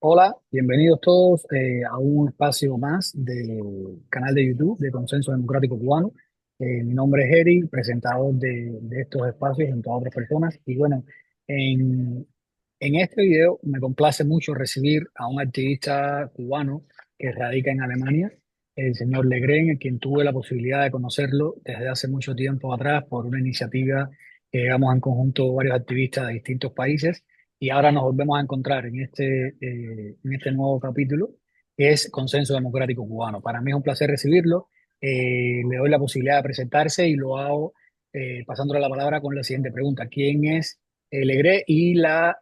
Hola, bienvenidos todos a un espacio más del canal de YouTube de Consenso Democrático Cubano. Mi nombre es Eric, presentador de estos espacios junto a otras personas. Y bueno, en, en este video me complace mucho recibir a un activista cubano que radica en Alemania, el señor Legren, a quien tuve la posibilidad de conocerlo desde hace mucho tiempo atrás por una iniciativa que llevamos en conjunto varios activistas de distintos países y ahora nos volvemos a encontrar en este nuevo capítulo, que es Consenso Democrático Cubano. Para mí es un placer recibirlo. Le doy la posibilidad de presentarse y lo hago pasándole la palabra con la siguiente pregunta. ¿Quién es Legré y la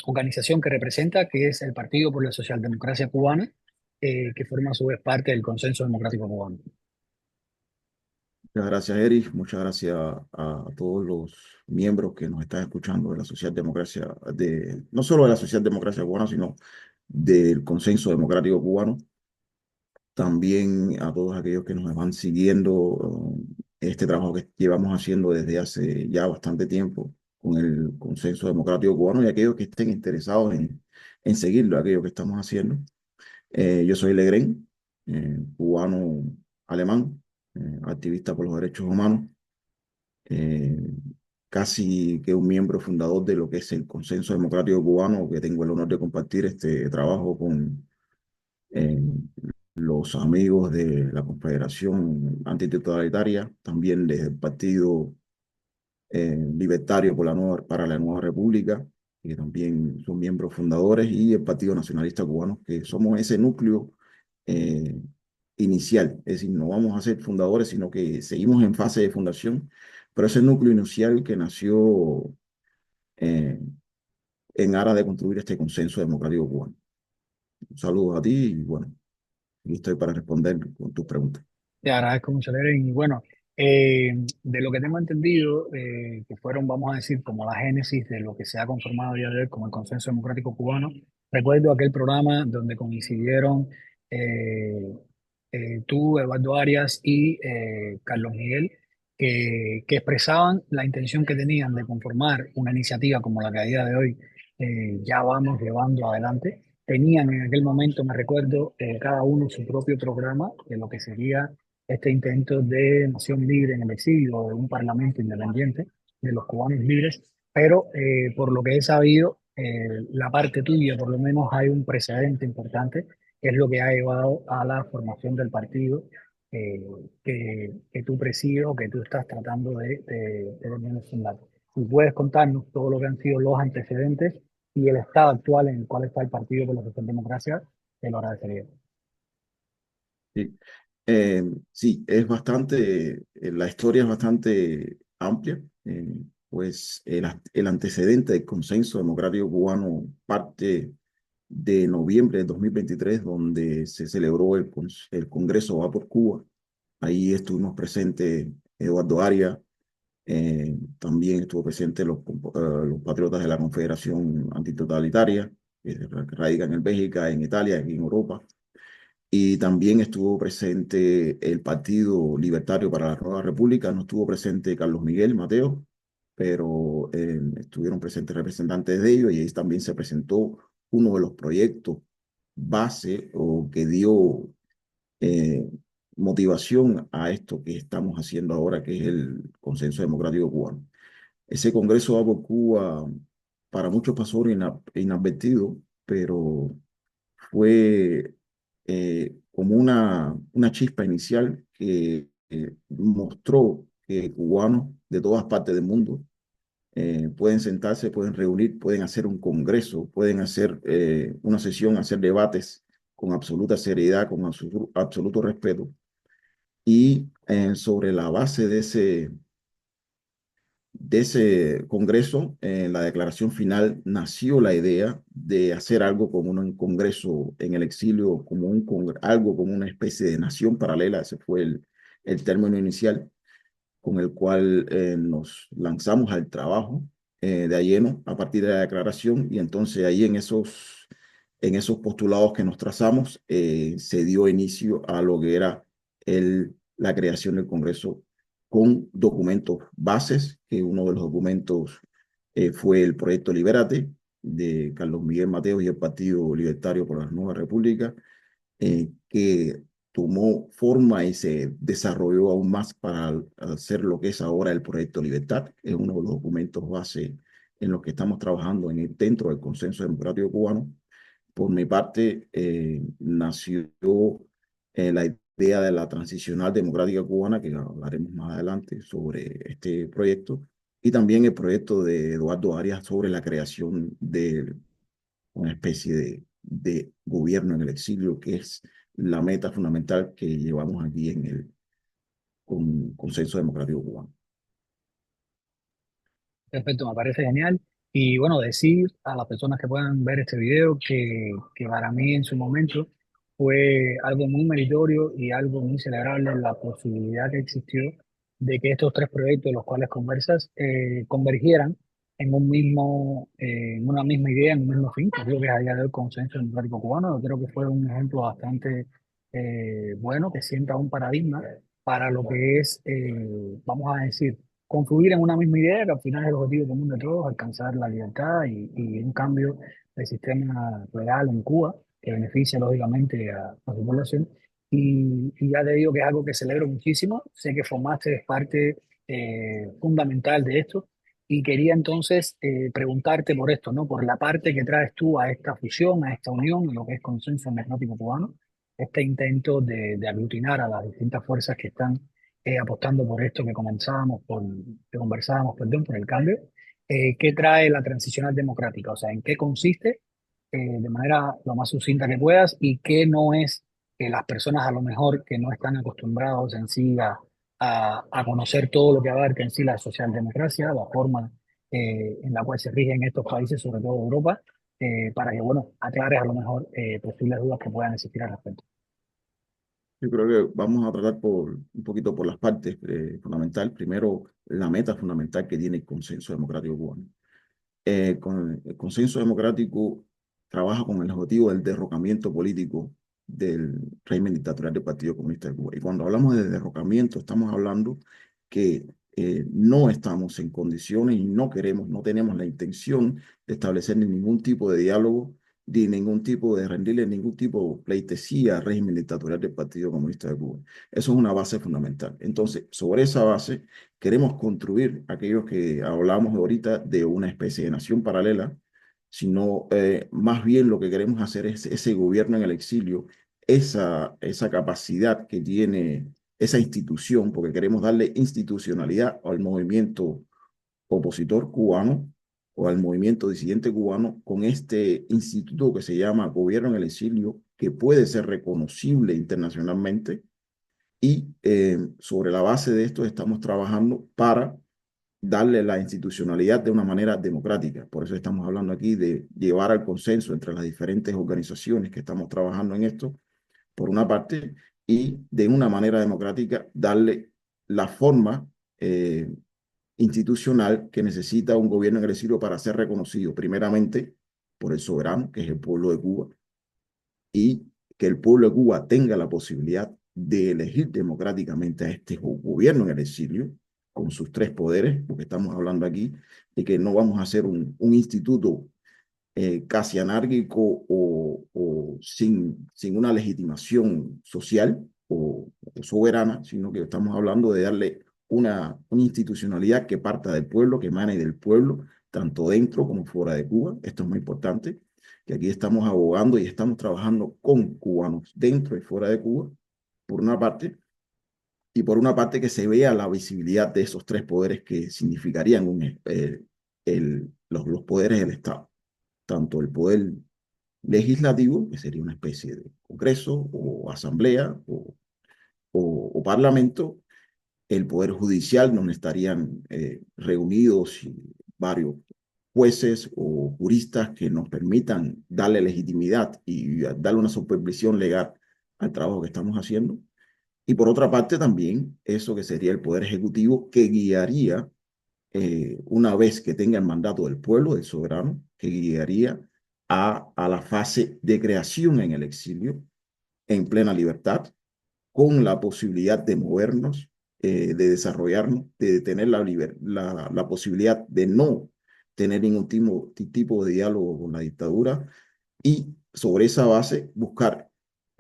organización que representa, que es el Partido por la Socialdemocracia Cubana, que forma a su vez parte del Consenso Democrático Cubano? Muchas gracias, Eric. Muchas gracias a todos los miembros que nos están escuchando de la Socialdemocracia, no solo de la Socialdemocracia cubana, sino del Consenso Democrático Cubano. También a todos aquellos que nos van siguiendo este trabajo que llevamos haciendo desde hace ya bastante tiempo con el Consenso Democrático Cubano y aquellos que estén interesados en seguirlo, aquello que estamos haciendo. Yo soy Legren, cubano alemán, activista por los derechos humanos, eh, casi que un miembro fundador de lo que es el Consenso Democrático Cubano, que tengo el honor de compartir este trabajo con eh, los amigos de la Confederación Antitotalitaria, también desde el Partido Libertario para la Nueva República, que también son miembros fundadores, y el Partido Nacionalista Cubano, que somos ese núcleo eh, inicial. Es decir, no vamos a ser fundadores, sino que seguimos en fase de fundación, pero ese núcleo inicial que nació eh, en aras de construir este consenso democrático cubano. Un saludo a ti y bueno, aquí estoy para responder con tus preguntas. Te agradezco mucho, Leren. Y bueno, de lo que tengo entendido, que fueron, vamos a decir, como la génesis de lo que se ha conformado a día de hoy como el Consenso Democrático Cubano, recuerdo aquel programa donde coincidieron eh, tú, Eduardo Arias y Carlos Miguel, que expresaban la intención que tenían de conformar una iniciativa como la que a día de hoy ya vamos llevando adelante. Tenían en aquel momento, me recuerdo, cada uno su propio programa de lo que sería este intento de nación libre en el exilio, de un parlamento independiente, de los cubanos libres, pero por lo que he sabido, la parte tuya, por lo menos hay un precedente importante, que es lo que ha llevado a la formación del partido eh, que tú presides o que tú estás tratando de fundar. Si puedes contarnos todo lo que han sido los antecedentes y el estado actual en el cual está el Partido por la Socialdemocracia, te lo agradecería. Sí, sí, es bastante, la historia es bastante amplia, pues el antecedente del consenso democrático cubano parte de noviembre de 2023, donde se celebró el Congreso Va por Cuba. Ahí estuvimos presentes Eduardo Arias, también estuvo presente los patriotas de la Confederación Antitotalitaria, que radican en Bélgica, en Italia, aquí en Europa. Y también estuvo presente el Partido Libertario para la Nueva República, no estuvo presente Carlos Miguel Mateo, pero estuvieron presentes representantes de ellos y ahí también se presentó uno de los proyectos base o que dio eh, motivación a esto que estamos haciendo ahora, que es el Consenso Democrático Cubano. Ese Congreso va por Cuba, para muchos pasó inadvertido, pero fue como una chispa inicial que mostró que cubanos de todas partes del mundo pueden sentarse, pueden reunir, pueden hacer un congreso, pueden hacer una sesión, hacer debates con absoluta seriedad, con absoluto respeto. Y sobre la base de ese congreso, en la declaración final, nació la idea de hacer algo como un congreso en el exilio, como algo como una especie de nación paralela. Ese fue el término inicial con el cual nos lanzamos al trabajo de a lleno a partir de la declaración y entonces ahí en esos postulados que nos trazamos se dio inicio a lo que era la creación del Congreso con documentos bases, que uno de los documentos fue el proyecto Libérate, de Carlos Miguel Mateos y el Partido Libertario por la Nueva República, que tomó forma y se desarrolló aún más para hacer lo que es ahora el Proyecto Libertad. Es uno de los documentos base en los que estamos trabajando dentro del Consenso Democrático Cubano. Por mi parte, nació la idea de la transicional democrática cubana, que hablaremos más adelante sobre este proyecto, y también el proyecto de Eduardo Arias sobre la creación de una especie de gobierno en el exilio, que es la meta fundamental que llevamos aquí en el Consenso Democrático Cubano. Perfecto, me parece genial. Y bueno, decir a las personas que puedan ver este video que para mí en su momento fue algo muy meritorio y algo muy celebrable la posibilidad que existió de que estos tres proyectos, los cuales conversas, convergieran en en una misma idea, en un mismo fin, que creo que es a día de hoy el consenso democrático cubano. Yo creo que fue un ejemplo bastante bueno, que sienta un paradigma para lo que es, vamos a decir, confluir en una misma idea, que al final es el objetivo común de todos, alcanzar la libertad y un cambio del sistema legal en Cuba, que beneficia lógicamente a su población. Y ya te digo que es algo que celebro muchísimo. Sé que formaste parte fundamental de esto. Y quería entonces preguntarte por esto, ¿no? Por la parte que traes tú a esta fusión, a esta unión, en lo que es Consenso Democrático Cubano, este intento de aglutinar a las distintas fuerzas que están apostando por esto que conversábamos, perdón, por el cambio. ¿Qué trae la transicional democrática? O sea, ¿en qué consiste de manera lo más sucinta que puedas y qué no es que las personas a lo mejor que no están acostumbrados en sí a conocer todo lo que abarca en sí la socialdemocracia, la forma en la cual se rigen estos países, sobre todo Europa, para que, bueno, aclares a lo mejor posibles dudas que puedan existir al respecto. Yo creo que vamos a tratar un poquito por las partes fundamental. Primero, la meta fundamental que tiene el Consenso Democrático Cubano. El Consenso Democrático trabaja con el objetivo del derrocamiento político del régimen dictatorial del Partido Comunista de Cuba. Y cuando hablamos de derrocamiento, estamos hablando que no estamos en condiciones y no queremos, no tenemos la intención de establecer ningún tipo de diálogo, ni ningún tipo de rendirle ningún tipo de pleitesía al régimen dictatorial del Partido Comunista de Cuba. Eso es una base fundamental. Entonces, sobre esa base, queremos construir aquellos que hablamos ahorita de una especie de nación paralela, sino más bien lo que queremos hacer es ese gobierno en el exilio, esa capacidad que tiene esa institución, porque queremos darle institucionalidad al movimiento opositor cubano o al movimiento disidente cubano con este instituto que se llama Gobierno en el Exilio, que puede ser reconocible internacionalmente y sobre la base de esto estamos trabajando para darle la institucionalidad de una manera democrática. Por eso estamos hablando aquí de llevar al consenso entre las diferentes organizaciones que estamos trabajando en esto, por una parte, y de una manera democrática darle la forma institucional que necesita un gobierno en el exilio para ser reconocido, primeramente por el soberano, que es el pueblo de Cuba, y que el pueblo de Cuba tenga la posibilidad de elegir democráticamente a este gobierno en el exilio, con sus tres poderes, porque estamos hablando aquí de que no vamos a hacer un instituto casi anárquico o sin una legitimación social o soberana, sino que estamos hablando de darle una institucionalidad que parta del pueblo, que emane del pueblo, tanto dentro como fuera de Cuba. Esto es muy importante, que aquí estamos abogando y estamos trabajando con cubanos dentro y fuera de Cuba, por una parte, y por una parte que se vea la visibilidad de esos tres poderes que significarían los poderes del Estado, tanto el poder legislativo, que sería una especie de congreso o asamblea o parlamento, el poder judicial, donde estarían reunidos varios jueces o juristas que nos permitan darle legitimidad y darle una supervisión legal al trabajo que estamos haciendo. Y por otra parte también eso que sería el poder ejecutivo que guiaría una vez que tenga el mandato del pueblo, del soberano, que guiaría a la fase de creación en el exilio, en plena libertad, con la posibilidad de movernos, de desarrollarnos, de tener la posibilidad de no tener ningún tipo de diálogo con la dictadura y sobre esa base buscar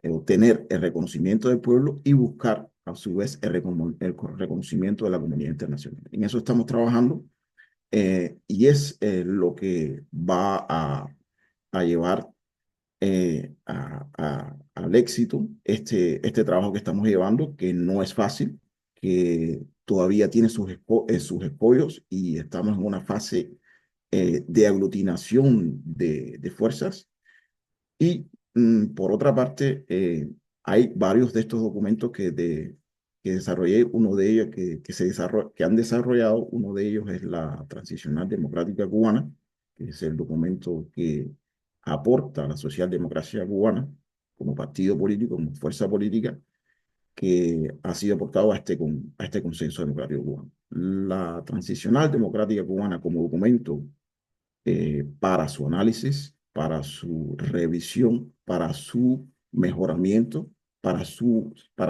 obtener el reconocimiento del pueblo y buscar a su vez el reconocimiento de la comunidad internacional. En eso estamos trabajando y es lo que va a llevar al éxito este trabajo que estamos llevando, que no es fácil, que todavía tiene sus escollos y estamos en una fase de aglutinación de fuerzas. Y por otra parte, hay varios de estos documentos que desarrollé, uno de ellos que han desarrollado, uno de ellos es la Transicional Democrática Cubana, que es el documento que aporta a la socialdemocracia cubana como partido político, como fuerza política, que ha sido aportado a este consenso democrático cubano. La Transicional Democrática Cubana como documento para su análisis, para su revisión, para su mejoramiento, para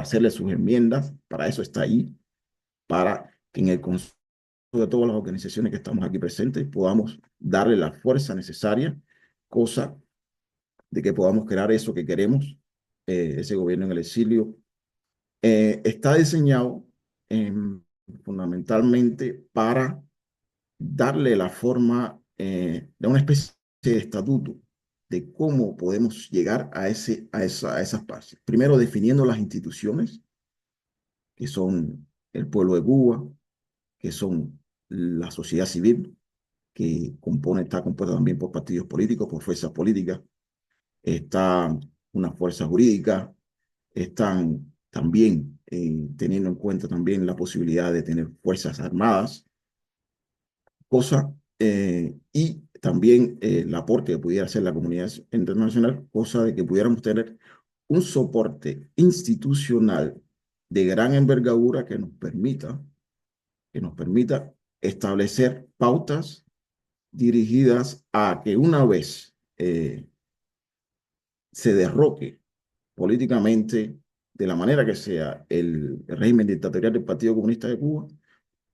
hacerle sus enmiendas, para eso está ahí, para que en el conjunto de todas las organizaciones que estamos aquí presentes podamos darle la fuerza necesaria, cosa de que podamos crear eso que queremos, ese gobierno en el exilio. Está diseñado fundamentalmente para darle la forma de una especie de estatuto de cómo podemos llegar a esas partes. Primero, definiendo las instituciones, que son el pueblo de Cuba, que son la sociedad civil, está compuesta también por partidos políticos, por fuerzas políticas, está una fuerza jurídica, están también teniendo en cuenta también la posibilidad de tener fuerzas armadas, y también el aporte que pudiera hacer la comunidad internacional, cosa de que pudiéramos tener un soporte institucional de gran envergadura que nos permita establecer pautas dirigidas a que una vez se derroque políticamente, de la manera que sea, el régimen dictatorial del Partido Comunista de Cuba,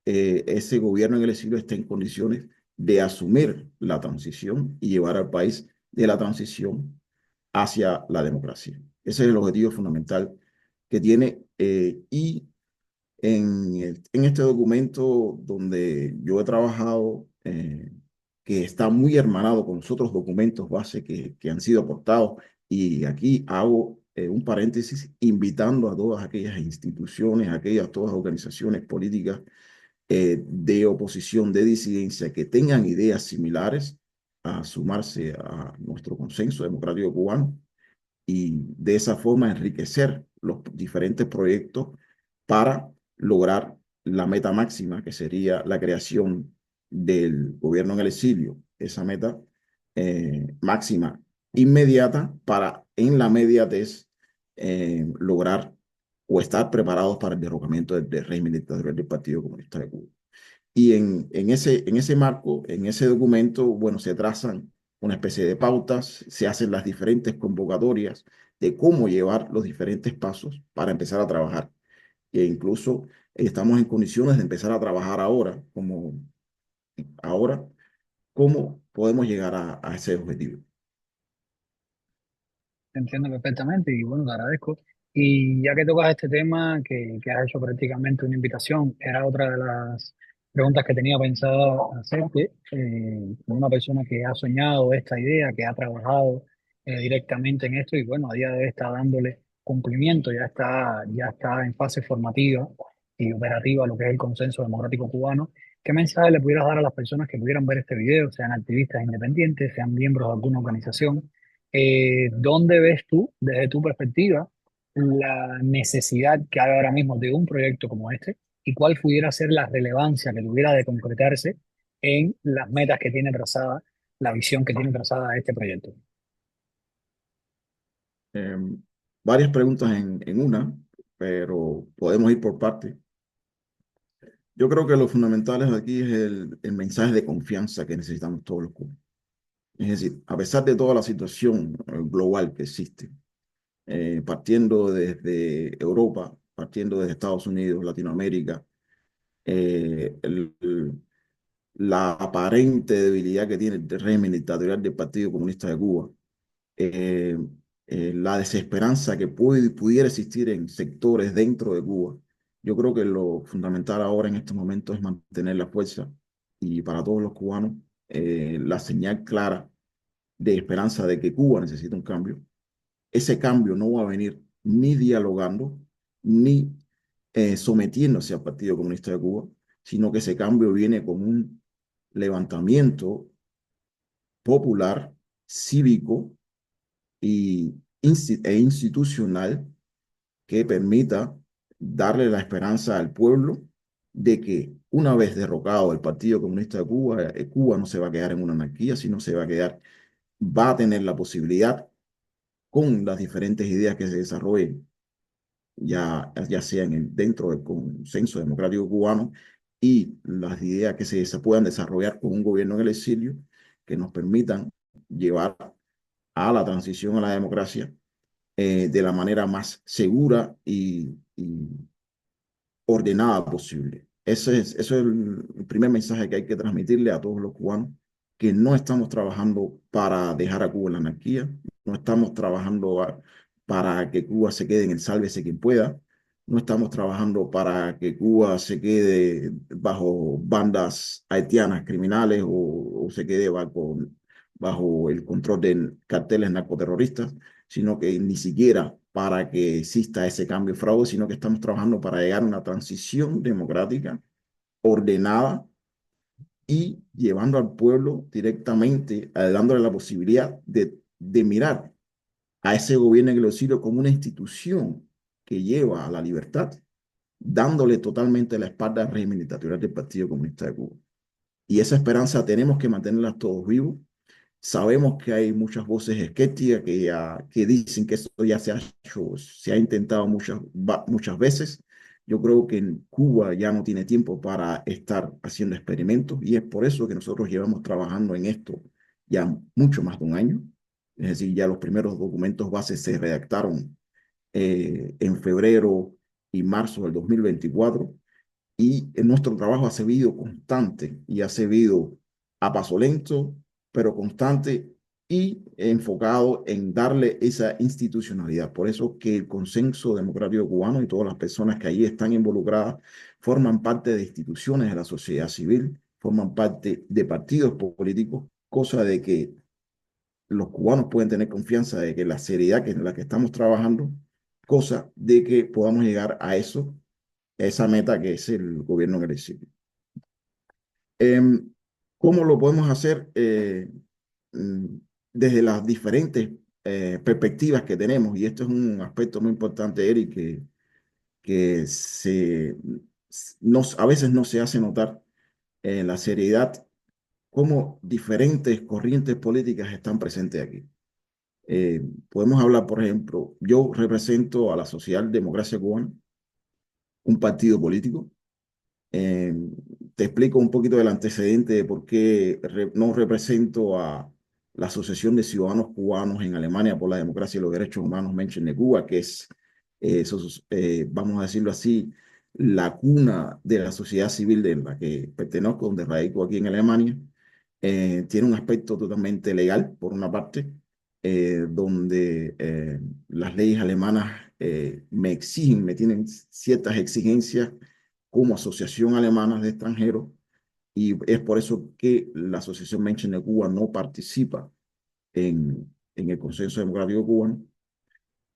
ese gobierno en el exilio esté en condiciones de asumir la transición y llevar al país de la transición hacia la democracia. Ese es el objetivo fundamental que tiene y en este documento donde yo he trabajado, que está muy hermanado con los otros documentos base que han sido aportados, y aquí hago un paréntesis invitando a todas aquellas instituciones, aquellas todas organizaciones políticas de oposición, de disidencia, que tengan ideas similares a sumarse a nuestro consenso democrático cubano y de esa forma enriquecer los diferentes proyectos para lograr la meta máxima, que sería la creación del gobierno en el exilio, esa meta máxima inmediata para en la mediatez lograr o estar preparados para el derrocamiento del régimen dictatorial del Partido Comunista de Cuba. Y en ese marco, en ese documento, bueno, se trazan una especie de pautas, se hacen las diferentes convocatorias de cómo llevar los diferentes pasos para empezar a trabajar. E incluso estamos en condiciones de empezar a trabajar ahora, cómo podemos llegar a ese objetivo. Entiendo perfectamente y bueno, te agradezco. Y ya que tocas este tema, que has hecho prácticamente una invitación, era otra de las preguntas que tenía pensado hacerte, como una persona que ha soñado esta idea, que ha trabajado directamente en esto y bueno, a día de hoy está dándole cumplimiento, ya está en fase formativa y operativa lo que es el consenso democrático cubano. ¿Qué mensaje le pudieras dar a las personas que pudieran ver este video, sean activistas independientes, sean miembros de alguna organización? ¿Dónde ves tú, desde tu perspectiva, la necesidad que hay ahora mismo de un proyecto como este y cuál pudiera ser la relevancia que tuviera de concretarse en las metas que tiene trazada, la visión que tiene trazada este proyecto? Eh, Varias preguntas en una, pero podemos ir por partes. Yo creo que lo fundamental aquí es el mensaje de confianza que necesitamos todos los cubanos. Es decir, a pesar de toda la situación global que existe, partiendo desde Europa, partiendo desde Estados Unidos, Latinoamérica, eh, el- el- la aparente debilidad que tiene el régimen dictatorial del Partido Comunista de Cuba, eh, la desesperanza que pudiera existir en sectores dentro de Cuba. Yo creo que lo fundamental ahora en estos momentos es mantener la fuerza y para todos los cubanos la señal clara de esperanza de que Cuba necesita un cambio. Ese cambio no va a venir ni dialogando, ni sometiéndose al Partido Comunista de Cuba, sino que ese cambio viene con un levantamiento popular, cívico y institucional que permita darle la esperanza al pueblo de que una vez derrocado el Partido Comunista de Cuba, Cuba no se va a quedar en una anarquía, sino se va a quedar, va a tener la posibilidad con las diferentes ideas que se desarrollen, ya sea dentro del consenso democrático cubano y las ideas que se puedan desarrollar con un gobierno en el exilio que nos permitan llevar a la transición a la democracia de la manera más segura y ordenada posible. Eso es el primer mensaje que hay que transmitirle a todos los cubanos, que no estamos trabajando para dejar a Cuba en la anarquía, no estamos trabajando para que Cuba se quede en el sálvese quien pueda, no estamos trabajando para que Cuba se quede bajo bandas haitianas criminales o se quede bajo el control de carteles narcoterroristas, sino que ni siquiera para que exista ese cambio de fraude, sino que estamos trabajando para llegar a una transición democrática ordenada y llevando al pueblo directamente, dándole la posibilidad de mirar a ese gobierno en el exilio como una institución que lleva a la libertad, dándole totalmente la espalda al régimen dictatorial del Partido Comunista de Cuba. Y esa esperanza tenemos que mantenerla todos vivos. Sabemos que hay muchas voces escépticas que dicen que esto ya se ha hecho, se ha intentado muchas veces. Yo creo que en Cuba ya no tiene tiempo para estar haciendo experimentos y es por eso que nosotros llevamos trabajando en esto ya mucho más de un año. Es decir, ya los primeros documentos bases se redactaron en febrero y marzo del 2024 y nuestro trabajo ha seguido constante y ha seguido a paso lento, pero constante y enfocado en darle esa institucionalidad. Por eso que el consenso democrático cubano y todas las personas que allí están involucradas forman parte de instituciones de la sociedad civil, forman parte de partidos políticos, cosa de que los cubanos pueden tener confianza de que la seriedad que en la que estamos trabajando, cosa de que podamos llegar a eso, esa meta que es el gobierno en el exilio. ¿Cómo lo podemos hacer? Mm, Desde las diferentes perspectivas que tenemos, y esto es un aspecto muy importante, Eric, que a veces no se hace notar la seriedad, cómo diferentes corrientes políticas están presentes aquí. Podemos hablar, por ejemplo, yo represento a la Socialdemocracia Cubana, un partido político. Eh, Te explico un poquito del antecedente de por qué no represento a la Asociación de Ciudadanos Cubanos en Alemania por la Democracia y los Derechos Humanos Menschen de Cuba, que es, vamos a decirlo así, la cuna de la sociedad civil de la que pertenezco, donde radico aquí en Alemania. Tiene un aspecto totalmente legal, por una parte, donde las leyes alemanas me tienen ciertas exigencias como Asociación Alemana de Extranjeros, y es por eso que la Asociación Menschen de Cuba no participa en el Consenso Democrático Cubano,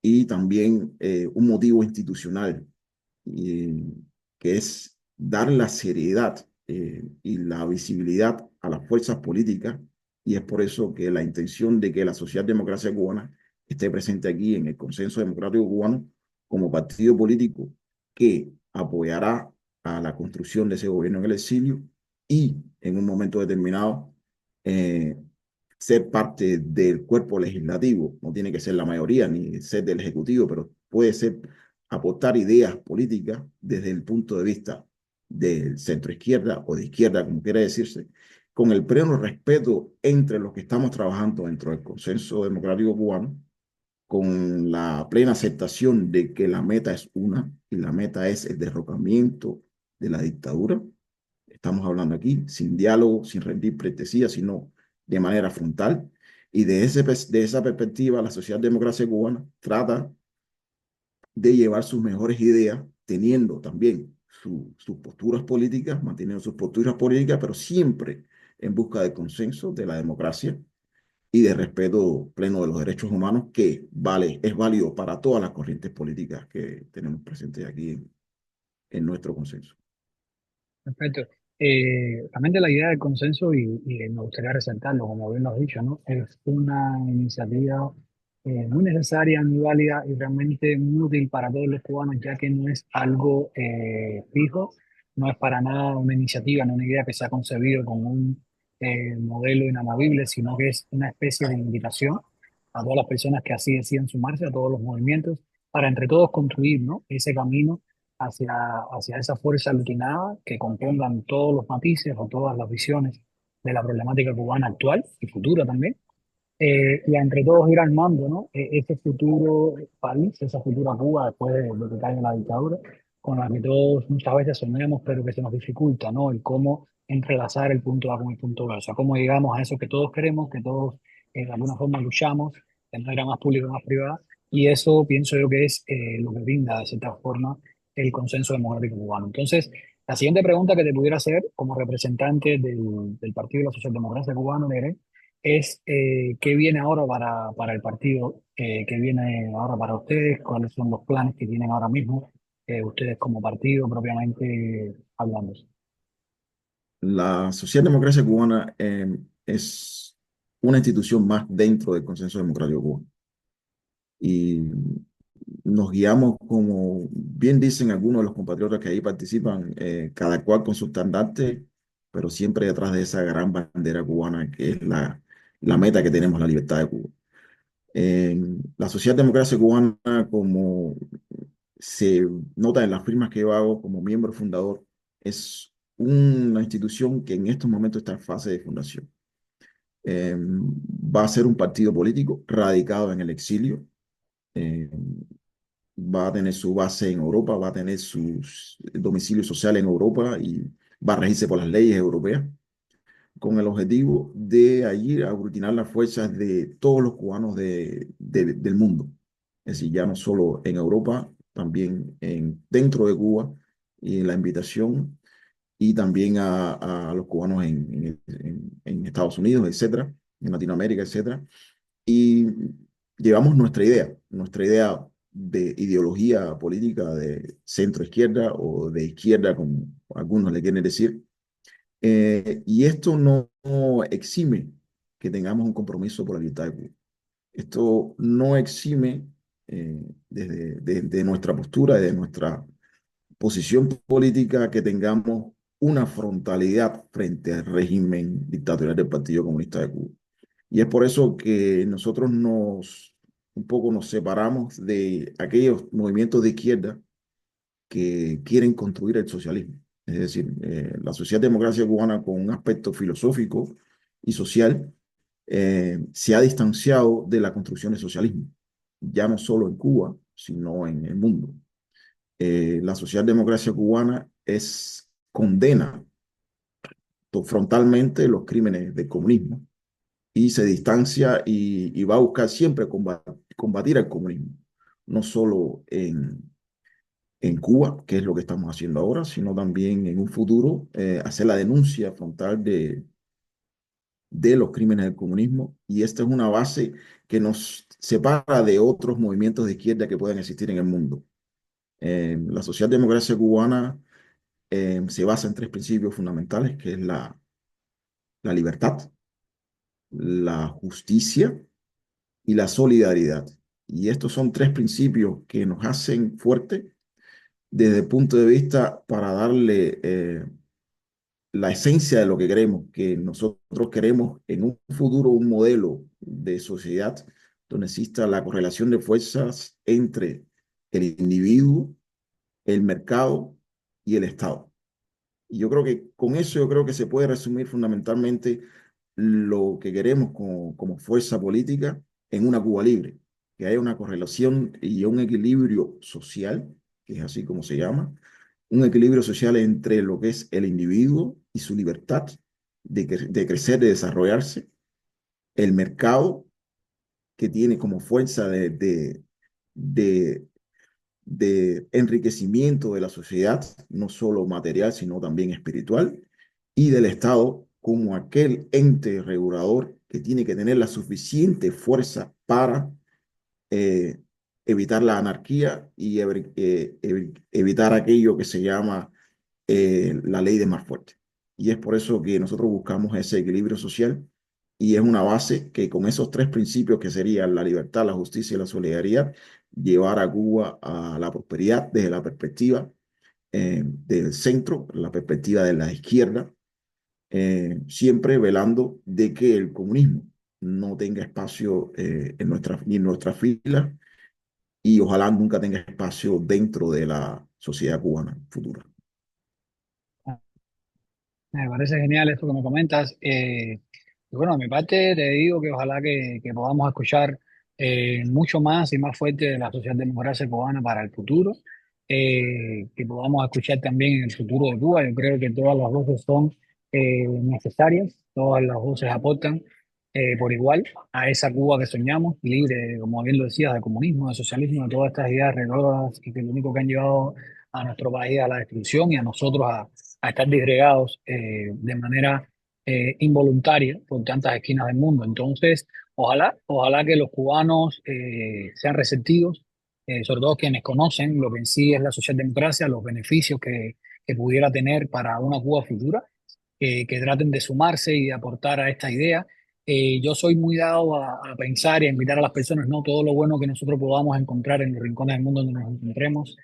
y también un motivo institucional, eh, que es dar la seriedad y la visibilidad a las fuerzas políticas, y es por eso que la intención de que la Socialdemocracia Cubana esté presente aquí en el Consenso Democrático Cubano como partido político que apoyará a la construcción de ese gobierno en el exilio y en un momento determinado eh, ser parte del cuerpo legislativo. No tiene que ser la mayoría ni ser del Ejecutivo, pero puede ser aportar ideas políticas desde el punto de vista del centro izquierda o de izquierda, como quiera decirse, con el pleno respeto entre los que estamos trabajando dentro del consenso democrático cubano, con la plena aceptación de que la meta es una y la meta es el derrocamiento de la dictadura. estamos hablando aquí, sin diálogo, sin rendir pleitesía, sino de manera frontal. Y de esa perspectiva, la socialdemocracia cubana trata de llevar sus mejores ideas, teniendo también sus posturas políticas, manteniendo sus posturas políticas, pero siempre en busca de consenso, de la democracia y de respeto pleno de los derechos humanos, que es válido para todas las corrientes políticas que tenemos presentes aquí en nuestro consenso. Perfecto. Realmente la idea del consenso, y me gustaría resaltarlo, como bien lo has dicho, ¿no? Es una iniciativa muy necesaria, muy válida y realmente muy útil para todos los cubanos, ya que no es algo fijo, no es para nada una iniciativa, no una idea que se ha concebido como un modelo inamovible, sino que es una especie de invitación a todas las personas que así deciden sumarse, a todos los movimientos, para entre todos construir, ¿no? Ese camino hacia, hacia esa fuerza aglutinada que compongan todos los matices o todas las visiones de la problemática cubana actual y futura también, y a entre todos ir armando, ¿no? Ese futuro país, esa futura Cuba después de que caiga la dictadura, con la que todos muchas veces soñamos, pero que se nos dificulta, ¿no? El cómo entrelazar el punto A con el punto B, o sea, cómo llegamos a eso que todos queremos, que todos de alguna forma luchamos, de manera más pública y más privada, y eso pienso yo que es lo que brinda de cierta forma el consenso democrático cubano. Entonces, la siguiente pregunta que te pudiera hacer como representante del Partido de la Socialdemocracia Cubana, Negre, es qué viene ahora para el partido, qué viene ahora para ustedes, cuáles son los planes que tienen ahora mismo ustedes como partido propiamente hablando. La socialdemocracia cubana es una institución más dentro del consenso democrático cubano. Y nos guiamos, como bien dicen algunos de los compatriotas que ahí participan, cada cual con su estandarte, pero siempre detrás de esa gran bandera cubana que es la meta que tenemos, la libertad de Cuba. La socialdemocracia cubana, como se nota en las firmas que yo hago como miembro fundador, es una institución que en estos momentos está en fase de fundación. Va a ser un partido político radicado en el exilio. eh, Va a tener su base en Europa, va a tener su domicilio social en Europa y va a regirse por las leyes europeas, con el objetivo de allí aglutinar las fuerzas de todos los cubanos del mundo. Es decir, ya no solo en Europa, también dentro de Cuba, y la invitación, y también a los cubanos en Estados Unidos, etcétera, en Latinoamérica, etcétera. Y llevamos nuestra idea de ideología política de centro izquierda o de izquierda, como algunos le quieren decir, y esto no exime que tengamos un compromiso por la libertad de Cuba. Esto no exime de nuestra postura, de nuestra posición política, que tengamos una frontalidad frente al régimen dictatorial del Partido Comunista de Cuba. Y es por eso que nosotros un poco nos separamos de aquellos movimientos de izquierda que quieren construir el socialismo. Es decir, la socialdemocracia cubana, con un aspecto filosófico y social, se ha distanciado de la construcción del socialismo, ya no solo en Cuba, sino en el mundo. La socialdemocracia cubana condena frontalmente los crímenes del comunismo y se distancia y va a buscar siempre combatir el comunismo, no solo en Cuba, que es lo que estamos haciendo ahora, sino también en un futuro hacer la denuncia frontal de los crímenes del comunismo. Y esta es una base que nos separa de otros movimientos de izquierda que pueden existir en el mundo. La socialdemocracia cubana se basa en tres principios fundamentales, que es la libertad, la justicia y la solidaridad. Y estos son tres principios que nos hacen fuertes desde el punto de vista para darle la esencia de lo que queremos, que nosotros queremos en un futuro un modelo de sociedad donde exista la correlación de fuerzas entre el individuo, el mercado y el Estado. Y yo creo que con eso yo creo que se puede resumir fundamentalmente lo que queremos como fuerza política en una Cuba libre, que haya una correlación y un equilibrio social, que es así como se llama, un equilibrio social entre lo que es el individuo, y su libertad de crecer, de desarrollarse, el mercado que tiene como fuerza de, de enriquecimiento de la sociedad, no solo material, sino también espiritual, y del Estado como aquel ente regulador que tiene que tener la suficiente fuerza para eh, evitar la anarquía y evitar aquello que se llama la ley de más fuerte. Y es por eso que nosotros buscamos ese equilibrio social y es una base que con esos tres principios que serían la libertad, la justicia y la solidaridad, llevar a Cuba a la prosperidad desde la perspectiva del centro, la perspectiva de la izquierda, siempre velando de que el comunismo no tenga espacio ni en nuestras filas y ojalá nunca tenga espacio dentro de la sociedad cubana futura. Me parece genial esto que me comentas. Y bueno, a mi parte te digo que ojalá que podamos escuchar mucho más y más fuerte de la socialdemocracia cubana para el futuro, que podamos escuchar también en el futuro de Cuba. Yo creo que todas las voces son necesarias, todas las voces aportan por igual a esa Cuba que soñamos, libre, como bien lo decías, de comunismo, de socialismo, de todas estas ideas retrógradas y que lo único que han llevado a nuestro país a la destrucción y a nosotros a estar disgregados de manera involuntaria por tantas esquinas del mundo. Entonces, ojalá que los cubanos sean receptivos, sobre todo quienes conocen lo que en sí es la socialdemocracia, los beneficios que pudiera tener para una Cuba futura, que traten de sumarse y de aportar a esta idea. Yo soy muy dado a pensar y a invitar a las personas, ¿no? Todo lo bueno que nosotros podamos encontrar en los rincones del mundo donde nos encontremos,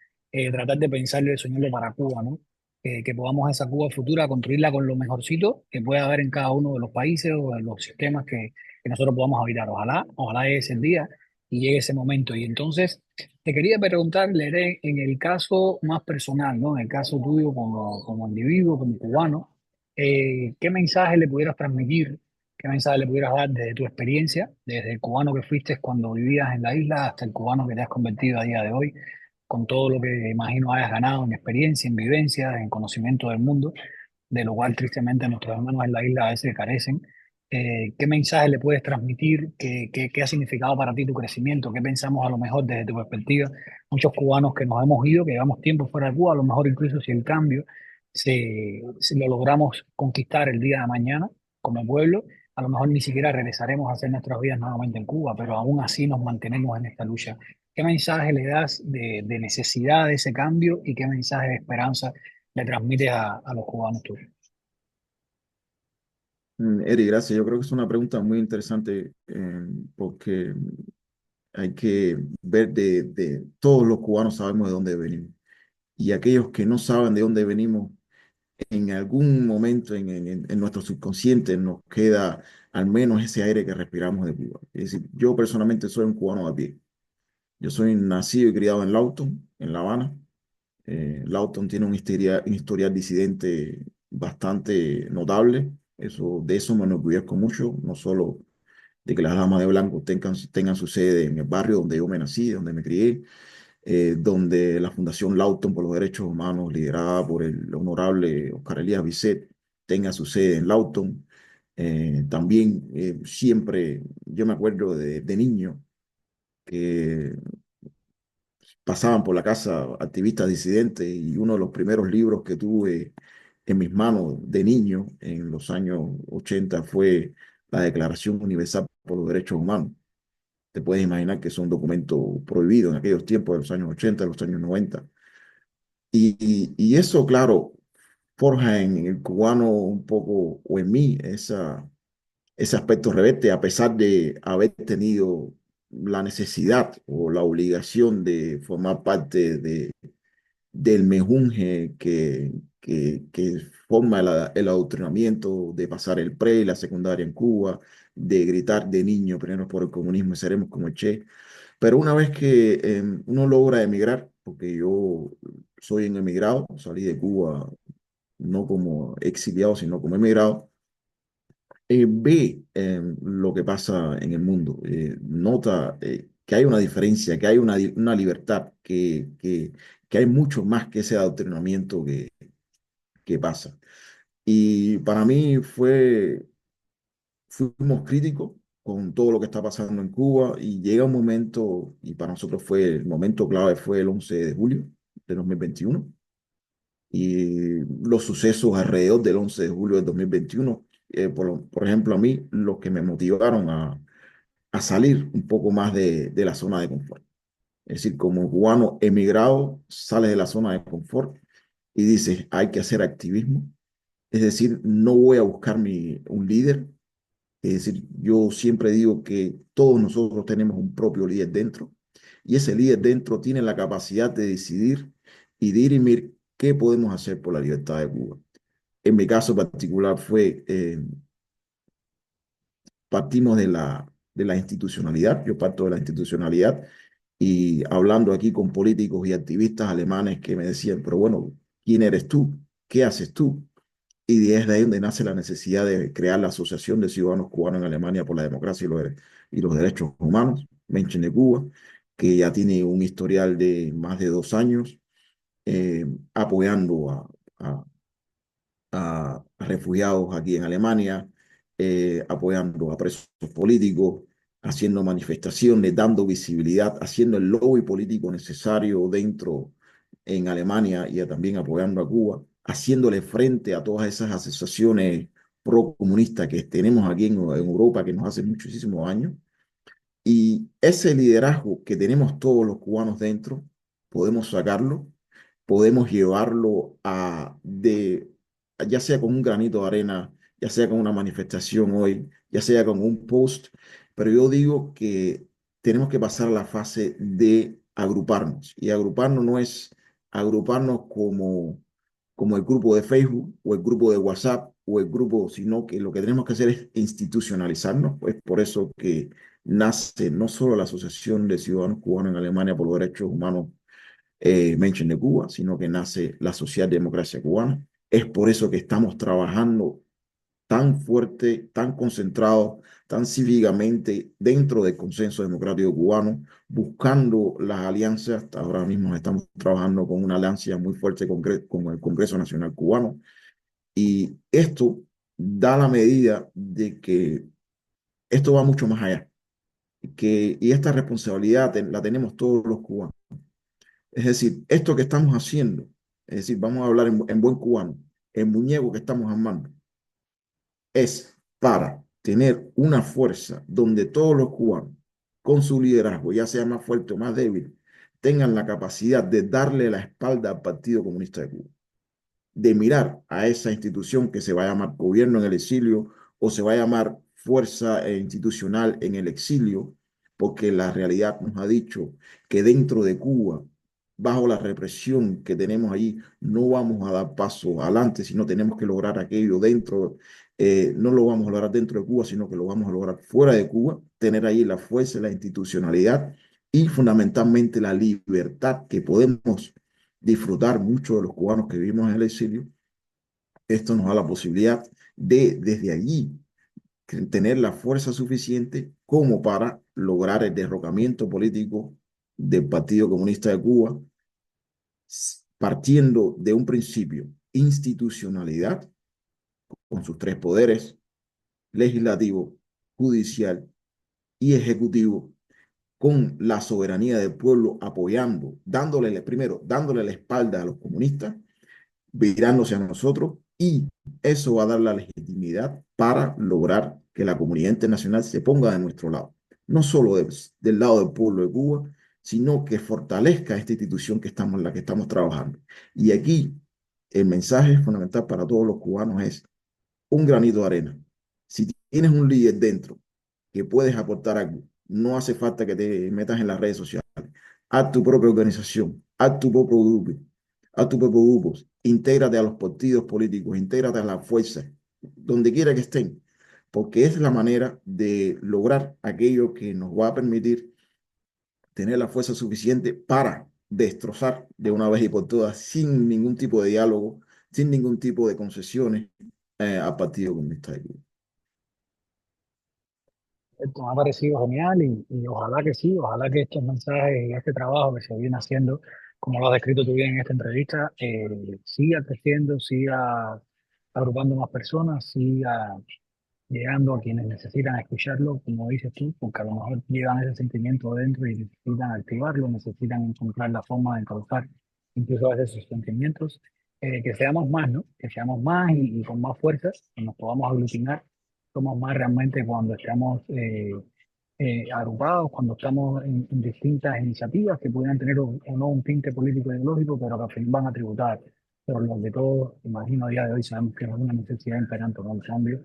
tratar de pensarlo y de soñarlo para Cuba, ¿no? Que podamos esa Cuba futura construirla con lo mejorcito que pueda haber en cada uno de los países o de los sistemas que nosotros podamos habitar. Ojalá llegue ese día y llegue ese momento. Y entonces, te quería preguntar, Leré, en el caso más personal, ¿no? En el caso tuyo como individuo, como cubano, ¿qué mensaje le pudieras transmitir? ¿Qué mensaje le pudieras dar desde tu experiencia, desde el cubano que fuiste cuando vivías en la isla hasta el cubano que te has convertido a día de hoy, con todo lo que imagino hayas ganado en experiencia, en vivencia, en conocimiento del mundo, de lo cual tristemente nuestros hermanos en la isla a veces carecen? ¿Qué mensaje le puedes transmitir? ¿Qué ha significado para ti tu crecimiento? ¿Qué pensamos a lo mejor desde tu perspectiva? Muchos cubanos que nos hemos ido, que llevamos tiempo fuera de Cuba, a lo mejor incluso si el cambio si lo logramos conquistar el día de mañana como pueblo, a lo mejor ni siquiera regresaremos a hacer nuestras vidas nuevamente en Cuba, pero aún así nos mantenemos en esta lucha. ¿Qué mensaje le das de necesidad de ese cambio y qué mensaje de esperanza le transmites a los cubanos tuyos? Eri, gracias. Yo creo que es una pregunta muy interesante porque hay que ver de todos los cubanos sabemos de dónde venimos y aquellos que no saben de dónde venimos, en algún momento en nuestro subconsciente nos queda al menos ese aire que respiramos de Cuba. Es decir, yo personalmente soy un cubano de a pie. Yo soy nacido y criado en Lawton, en La Habana. Lawton tiene un historial disidente bastante notable. De eso me enorgullezco mucho, no solo de que las damas de blanco tengan su sede en el barrio donde yo me nací, donde me crié, donde la Fundación Lawton por los Derechos Humanos, liderada por el honorable Oscar Elías Bisset, tenga su sede en Lawton. También siempre, yo me acuerdo de niño que pasaban por la casa activistas disidentes y uno de los primeros libros que tuve en mis manos de niño en los años 80 fue la Declaración Universal por los Derechos Humanos. Te puedes imaginar que es un documento prohibido en aquellos tiempos de los años 80, de los años 90. Y eso, claro, forja en el cubano un poco, o en mí, ese aspecto rebelde, a pesar de haber tenido la necesidad o la obligación de formar parte del mejunje que forma el adoctrinamiento, de pasar el pre y la secundaria en Cuba, de gritar de niño, primero por el comunismo y seremos como el Che. Pero una vez que uno logra emigrar, porque yo soy un emigrado, salí de Cuba no como exiliado, sino como emigrado, ve lo que pasa en el mundo, nota que hay una diferencia, que hay una libertad, que hay mucho más que ese adoctrinamiento que pasa. Y para mí fuimos críticos con todo lo que está pasando en Cuba y llega un momento, y para nosotros fue el momento clave, fue el 11 de julio de 2021 y los sucesos alrededor del 11 de julio de 2021, por ejemplo, a mí, los que me motivaron a salir un poco más de la zona de confort. Es decir, como cubano emigrado, sales de la zona de confort y dices, hay que hacer activismo. Es decir, no voy a buscar un líder. Es decir, yo siempre digo que todos nosotros tenemos un propio líder dentro y ese líder dentro tiene la capacidad de decidir y dirimir qué podemos hacer por la libertad de Cuba. En mi caso particular partimos de la institucionalidad, yo parto de la institucionalidad y hablando aquí con políticos y activistas alemanes que me decían, pero bueno, ¿quién eres tú? ¿Qué haces tú? Y desde ahí donde nace la necesidad de crear la Asociación de Ciudadanos Cubanos en Alemania por la Democracia y los Derechos Humanos, Menschen de Cuba, que ya tiene un historial de más de 2 años apoyando a refugiados aquí en Alemania, apoyando a presos políticos, haciendo manifestaciones, dando visibilidad, haciendo el lobby político necesario dentro en Alemania y también apoyando a Cuba, haciéndole frente a todas esas asociaciones pro-comunistas que tenemos aquí en Europa que nos hacen muchísimos años. Y ese liderazgo que tenemos todos los cubanos dentro, podemos sacarlo, podemos llevarlo ya sea con un granito de arena, ya sea con una manifestación hoy, ya sea con un post, pero yo digo que tenemos que pasar a la fase de agruparnos. Y agruparnos no es agruparnos como el grupo de Facebook o el grupo de WhatsApp o el grupo, sino que lo que tenemos que hacer es institucionalizarnos. Pues por eso que nace no solo la Asociación de Ciudadanos Cubanos en Alemania por los Derechos Humanos, Menschen de Cuba, sino que nace la Socialdemocracia Cubana. Es por eso que estamos trabajando tan fuerte, tan concentrado, tan cívicamente dentro del consenso democrático cubano, buscando las alianzas. Hasta ahora mismo estamos trabajando con una alianza muy fuerte con el Congreso Nacional Cubano y esto da la medida de que esto va mucho más allá y esta responsabilidad la tenemos todos los cubanos. Es decir, esto que estamos haciendo, es decir, vamos a hablar en buen cubano, el muñeco que estamos armando, es para tener una fuerza donde todos los cubanos, con su liderazgo, ya sea más fuerte o más débil, tengan la capacidad de darle la espalda al Partido Comunista de Cuba, de mirar a esa institución que se va a llamar gobierno en el exilio o se va a llamar fuerza institucional en el exilio, porque la realidad nos ha dicho que dentro de Cuba, bajo la represión que tenemos allí, no vamos a dar paso adelante, sino tenemos que lograr aquello dentro, no lo vamos a lograr dentro de Cuba, sino que lo vamos a lograr fuera de Cuba, tener ahí la fuerza, la institucionalidad y fundamentalmente la libertad que podemos disfrutar mucho de los cubanos que vivimos en el exilio. Esto nos da la posibilidad de, desde allí, tener la fuerza suficiente como para lograr el derrocamiento político del Partido Comunista de Cuba, partiendo de un principio, institucionalidad, con sus tres poderes, legislativo, judicial y ejecutivo, con la soberanía del pueblo apoyando, primero, dándole la espalda a los comunistas virándose a nosotros y eso va a dar la legitimidad para lograr que la comunidad internacional se ponga de nuestro lado, no solo del lado del pueblo de Cuba, sino que fortalezca esta institución en la que estamos trabajando. Y aquí el mensaje fundamental para todos los cubanos es un granito de arena. Si tienes un líder dentro que puedes aportar algo, no hace falta que te metas en las redes sociales. Haz tu propia organización, haz tu propio grupo, intégrate a los partidos políticos, intégrate a las fuerzas, donde quiera que estén, porque es la manera de lograr aquello que nos va a permitir tener la fuerza suficiente para destrozar de una vez y por todas, sin ningún tipo de diálogo, sin ningún tipo de concesiones, al Partido Comunista de Cuba. Esto me ha parecido genial y ojalá que sí, ojalá que estos mensajes y este trabajo que se viene haciendo, como lo has descrito tú bien en esta entrevista, siga creciendo, siga agrupando más personas, siga llegando a quienes necesitan escucharlo, como dices tú, porque a lo mejor llevan ese sentimiento dentro y necesitan activarlo, necesitan encontrar la forma de causar incluso a veces sus sentimientos, que seamos más, ¿no? Que seamos más y con más fuerzas, que nos podamos aglutinar, somos más realmente cuando estamos agrupados, cuando estamos en distintas iniciativas que puedan tener o no un tinte político ideológico, pero que al fin van a tributar. Pero lo que todos, imagino, a día de hoy sabemos que es una necesidad imperante, ¿no? El cambio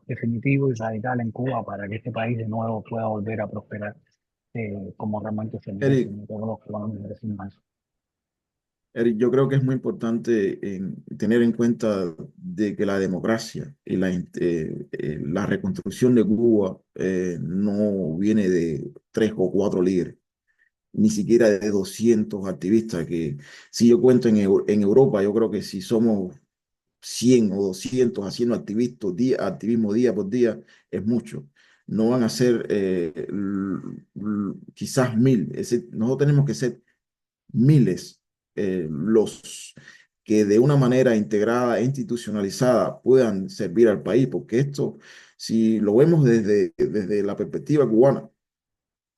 definitivo y radical en Cuba para que este país de nuevo pueda volver a prosperar como realmente se merece, Eric, como todos los cubanos merecemos eso. Eric, yo creo que es muy importante tener en cuenta de que la democracia y la reconstrucción de Cuba no viene de tres o cuatro líderes, ni siquiera de 200 activistas, que si yo cuento en Europa, yo creo que si somos 100 o 200 haciendo activismo día por día, es mucho. No van a ser quizás 1000. Es decir, nosotros tenemos que ser miles los que de una manera integrada e institucionalizada puedan servir al país, porque esto, si lo vemos desde la perspectiva cubana,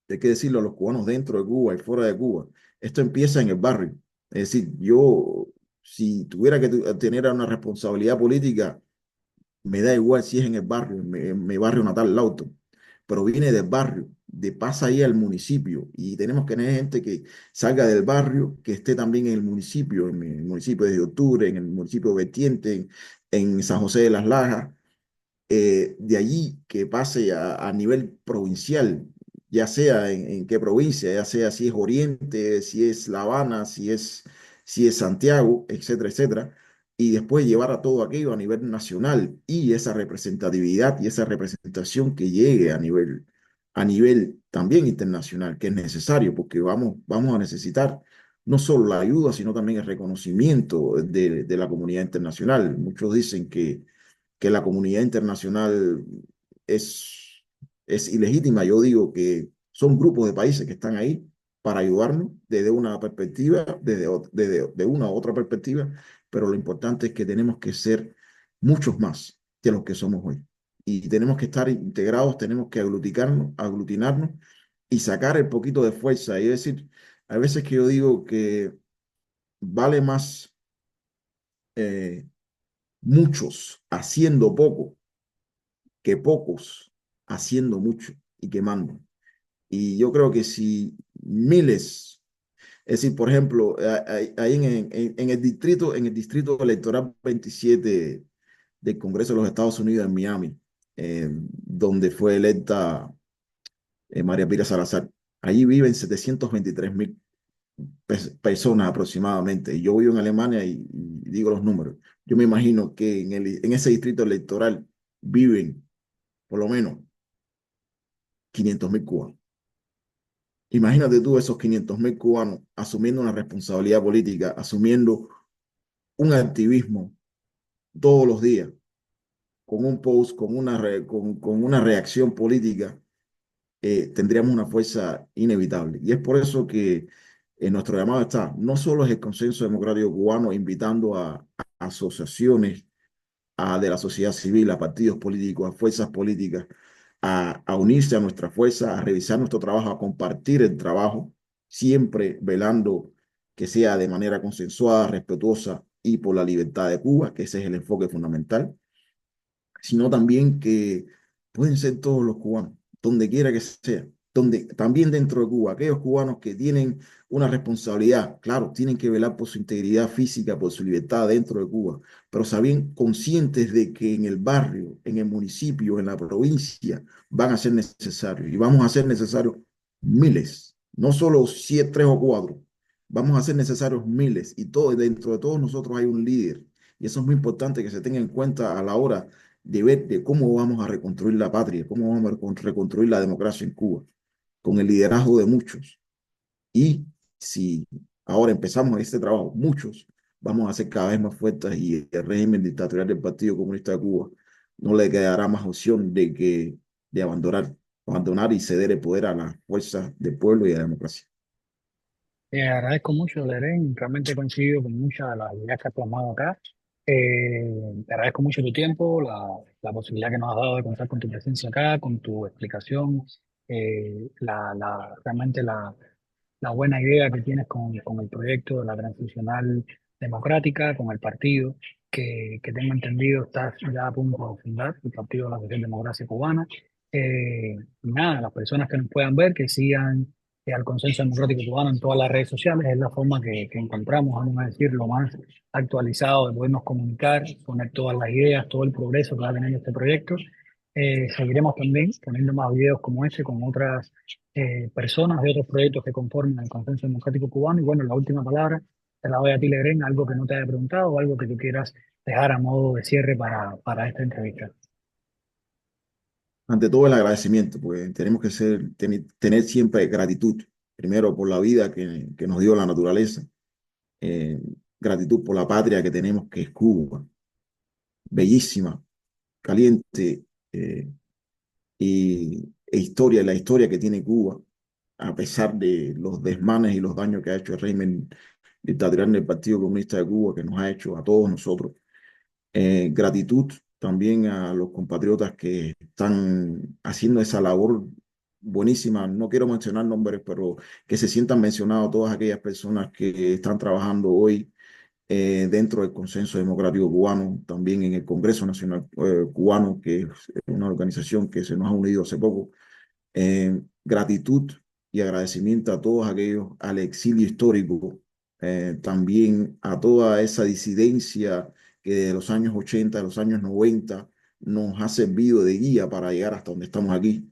hay que decirlo a los cubanos dentro de Cuba y fuera de Cuba, esto empieza en el barrio. Es decir, yo, si tuviera que tener una responsabilidad política, me da igual si es en el barrio, en mi barrio natal, Lauto, pero viene del barrio, pasa ahí al municipio y tenemos que tener gente que salga del barrio, que esté también en el municipio, en el municipio de Octubre, en el municipio de Vertiente, en San José de las Lajas, de allí que pase a nivel provincial, ya sea en qué provincia, ya sea si es Oriente, si es La Habana, si es Santiago, etcétera, etcétera, y después llevar a todo aquello a nivel nacional y esa representatividad y esa representación que llegue a nivel también internacional, que es necesario, porque vamos a necesitar no solo la ayuda, sino también el reconocimiento de la comunidad internacional. Muchos dicen que la comunidad internacional es, es ilegítima. Yo digo que son grupos de países que están ahí para ayudarnos desde una perspectiva, desde una u otra perspectiva, pero lo importante es que tenemos que ser muchos más que los que somos hoy. Y tenemos que estar integrados, tenemos que aglutinarnos y sacar el poquito de fuerza. Y es decir, hay veces que yo digo que vale más muchos haciendo poco que pocos haciendo mucho y quemando. Y yo creo que si miles, es decir, por ejemplo, ahí en el distrito electoral 27 del Congreso de los Estados Unidos en Miami, donde fue electa María Pira Salazar, allí viven 723,000 personas aproximadamente. Y yo vivo en Alemania y digo los números. Yo me imagino que en ese distrito electoral viven por lo menos 500,000 cubanos. Imagínate tú esos 500,000 cubanos asumiendo una responsabilidad política, asumiendo un activismo todos los días, con un post, con una reacción política, tendríamos una fuerza inevitable. Y es por eso que en nuestro llamado está, no solo es el Consenso Democrático Cubano invitando a asociaciones de la sociedad civil, a partidos políticos, a fuerzas políticas, a unirse a nuestra fuerza, a revisar nuestro trabajo, a compartir el trabajo, siempre velando que sea de manera consensuada, respetuosa y por la libertad de Cuba, que ese es el enfoque fundamental, sino también que pueden ser todos los cubanos, donde quiera que sea, también dentro de Cuba, aquellos cubanos que tienen una responsabilidad, claro, tienen que velar por su integridad física, por su libertad dentro de Cuba, pero saben conscientes de que en el barrio, en el municipio, en la provincia, van a ser necesarios y vamos a ser necesarios miles, no solo siete, tres o cuatro, vamos a ser necesarios miles y dentro de todos nosotros hay un líder. Y eso es muy importante que se tenga en cuenta a la hora de ver de cómo vamos a reconstruir la patria, cómo vamos a reconstruir la democracia en Cuba, con el liderazgo de muchos. Y si ahora empezamos este trabajo, muchos vamos a ser cada vez más fuertes y el régimen dictatorial del Partido Comunista de Cuba no le quedará más opción de abandonar y ceder el poder a las fuerzas del pueblo y de la democracia. Te agradezco mucho, Lerén, realmente coincido con muchas de las ideas que has plasmado acá. Te agradezco mucho tu tiempo, la posibilidad que nos has dado de contar con tu presencia acá, con tu explicación, realmente la buena idea que tienes con el proyecto de la transicional democrática, con el partido, que tengo entendido estás ya a punto de fundar, el Partido de la Socialdemocracia Cubana. Nada, las personas que nos puedan ver, que sigan al Consenso Democrático Cubano en todas las redes sociales, es la forma que encontramos, vamos a decir, lo más actualizado de podernos comunicar, poner todas las ideas, todo el progreso que va teniendo este proyecto. Seguiremos también poniendo más videos como este con otras personas de otros proyectos que conforman el Consenso Democrático Cubano. Y bueno, la última palabra te la doy a ti, Legren, algo que no te haya preguntado o algo que tú quieras dejar a modo de cierre para esta entrevista. Ante todo el agradecimiento, pues tenemos que tener siempre gratitud, primero por la vida que nos dio la naturaleza, eh, gratitud por la patria que tenemos, que es Cuba, bellísima, caliente, e historia, la historia que tiene Cuba, a pesar de los desmanes y los daños que ha hecho el régimen dictatorial del Partido Comunista de Cuba, que nos ha hecho a todos nosotros. Gratitud también a los compatriotas que están haciendo esa labor buenísima. No quiero mencionar nombres, pero que se sientan mencionados todas aquellas personas que están trabajando hoy dentro del Consenso Democrático Cubano, también en el Congreso Nacional Cubano, que es una organización que se nos ha unido hace poco. Gratitud y agradecimiento a todos aquellos al exilio histórico, también a toda esa disidencia que de los años 80, de los años 90 nos ha servido de guía para llegar hasta donde estamos aquí.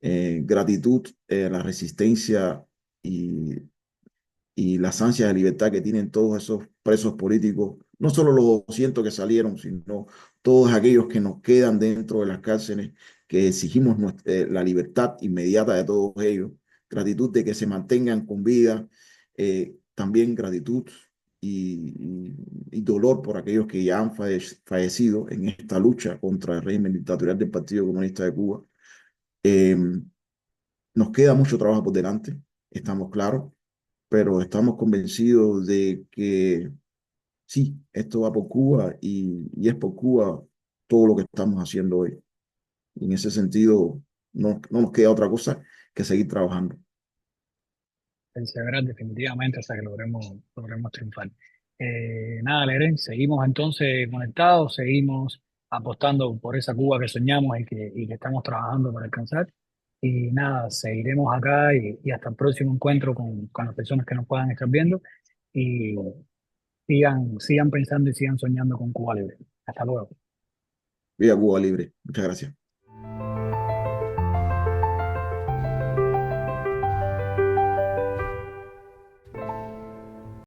Gratitud a la resistencia y las ansias de libertad que tienen todos esos presos políticos, no solo los 200 que salieron, sino todos aquellos que nos quedan dentro de las cárceles, que exigimos la libertad inmediata de todos ellos, gratitud de que se mantengan con vida, también gratitud y dolor por aquellos que ya han fallecido en esta lucha contra el régimen dictatorial del Partido Comunista de Cuba. Eh, Nos queda mucho trabajo por delante, estamos claros, pero estamos convencidos de que sí, esto va por Cuba y es por Cuba todo lo que estamos haciendo hoy. Y en ese sentido, no nos queda otra cosa que seguir trabajando. Perseverar definitivamente hasta que logremos triunfar. Nada, Legren, seguimos entonces conectados, seguimos apostando por esa Cuba que soñamos y que estamos trabajando para alcanzar. Y nada, seguiremos acá y hasta el próximo encuentro con las personas que nos puedan estar viendo y sigan pensando y sigan soñando con Cuba Libre. Hasta luego. Viva Cuba libre. Muchas gracias.